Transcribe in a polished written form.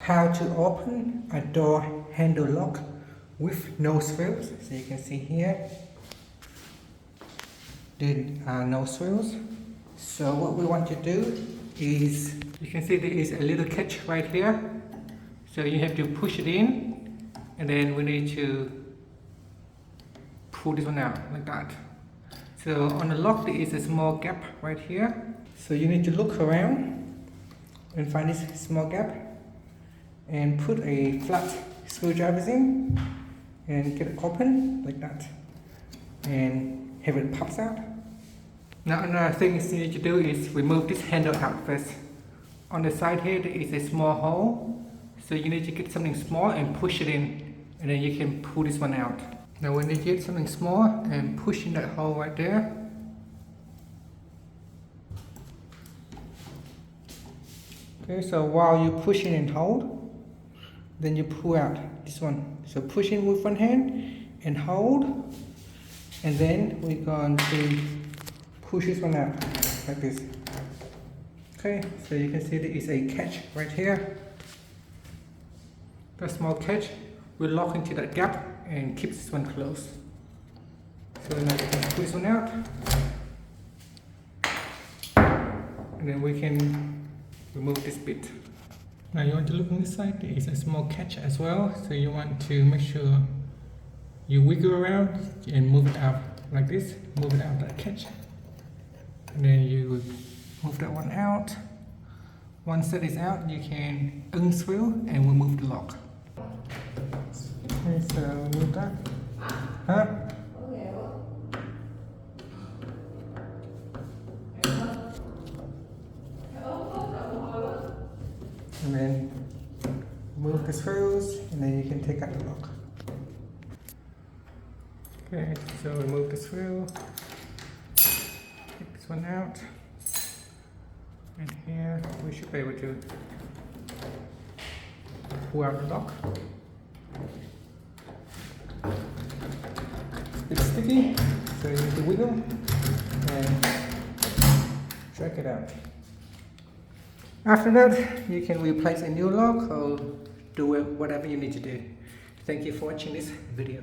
how to open a door handle lock with no screws. So you can see here there are no screws. So what we want to do is, you can see there is a little catch right here. So you have to push it in, and then we need to pull this one out like that. So on the lock there is a small gap right here. So you need to look around and find this small gap and put a flat screwdriver in and get it open like that and have it pops out. Now another thing you need to do is remove this handle out first. On the side here there is a small hole, so you need to get something small and push it in, and then you can pull this one out. Now we need to get something small and push in that hole right there. Okay, so while you push in and hold, then you pull out this one. So push in with one hand and hold, and then we're going to push this one out like this. Okay, so you can see there is a catch right here. The small catch will lock into that gap and keep this one closed. So now you can pull this one out, and then we can remove this bit. Now you want to look on this side, there is a small catch as well, so you want to make sure you wiggle around and move it out like this, move it out that catch, and then you move that one out. Once that is out, you can unscrew and remove the lock. Okay, so remove that. Huh? And then remove the screws, and then you can take out the lock. Okay, so remove the screw, take this one out, and here we should be able to pull out the lock. It's sticky, so you need to wiggle and drag it out. After that, you can replace a new lock or do whatever you need to do. Thank you for watching this video.